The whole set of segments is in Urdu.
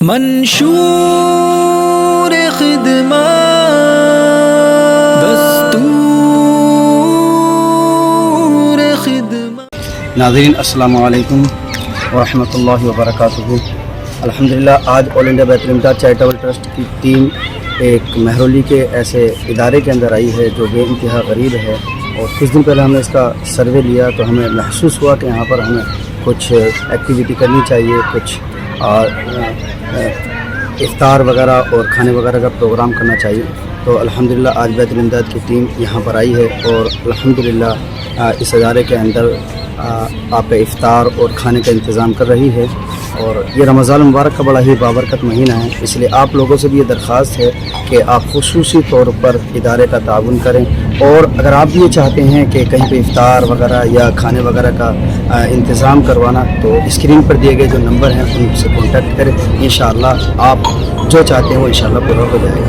منشور خدمت، دستور خدمت۔ ناظرین السلام علیکم ورحمۃ اللہ وبرکاتہ۔ الحمدللہ آج آل انڈیا بیت الامداد چیریٹیبل ٹرسٹ کی ٹیم ایک مہرولی کے ایسے ادارے کے اندر آئی ہے جو بے انتہا غریب ہے، اور کچھ دن پہلے ہم نے اس کا سروے لیا تو ہمیں محسوس ہوا کہ یہاں پر ہمیں کچھ ایکٹیویٹی کرنی چاہیے، کچھ افطار وغیرہ اور کھانے وغیرہ کا پروگرام کرنا چاہیے۔ تو الحمدللہ آج بیت الامداد کی ٹیم یہاں پر آئی ہے، اور الحمدللہ اس ادارے کے اندر آپ کا افطار اور کھانے کا انتظام کر رہی ہے۔ اور یہ رمضان المبارک کا بڑا ہی بابرکت مہینہ ہے، اس لیے آپ لوگوں سے بھی یہ درخواست ہے کہ آپ خصوصی طور پر ادارے کا تعاون کریں، اور اگر آپ بھی یہ چاہتے ہیں کہ کہیں پہ افطار وغیرہ یا کھانے وغیرہ کا انتظام کروانا، تو اسکرین پر دیے گئے جو نمبر ہیں ان سے کانٹیکٹ کریں، انشاءاللہ آپ جو چاہتے ہیں وہ انشاءاللہ پورا ہو جائے گا۔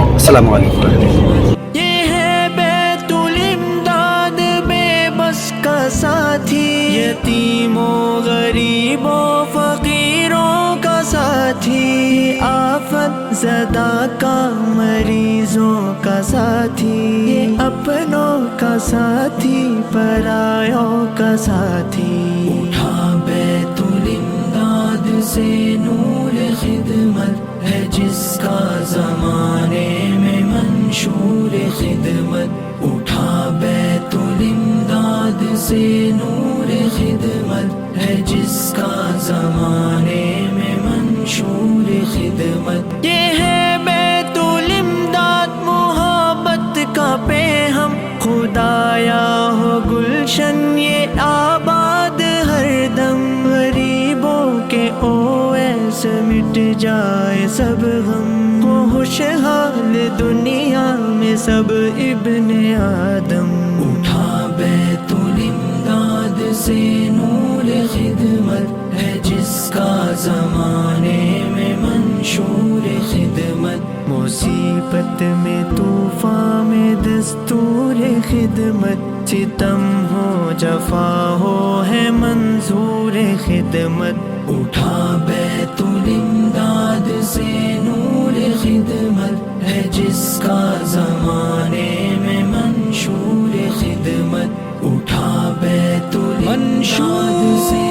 السلام علیکم ورحمۃ اللہ۔ یہ ہے بیت الامداد بے بس کا ساتھی، یتیموں غریبوں فقیروں کا ساتھی، آفت زدہ کا مریضوں کا ساتھی، یہ اپنوں کا ساتھی پرایوں کا ساتھی۔ اٹھا بیت الامداد سے نور خدمت ہے جس کا زمانے میں منشور خدمت، اٹھا بیت الامداد سے نور خدمت ہے جس کا زمانے میں منشور خدمت۔ یہ ہے بیت الامداد محبت کا پیغام، خدایا ہو گلشن یہ آباد ہر دم، غریبوں کے اویس مٹ جائے سب غم، خوشحال دنیا میں سب ابن آدم۔ اٹھا بیت الامداد سے نور خدمت ہے جس کا زمانے میں منشور خدمت، مصیبت میں طوفان میں دستور خدمت، ستم ہو جفا ہو ہے منظور خدمت۔ اٹھا بیت الامداد سے نور خدمت ہے جس کا زمانے میں منشور خدمت، اٹھا بیت الامداد سے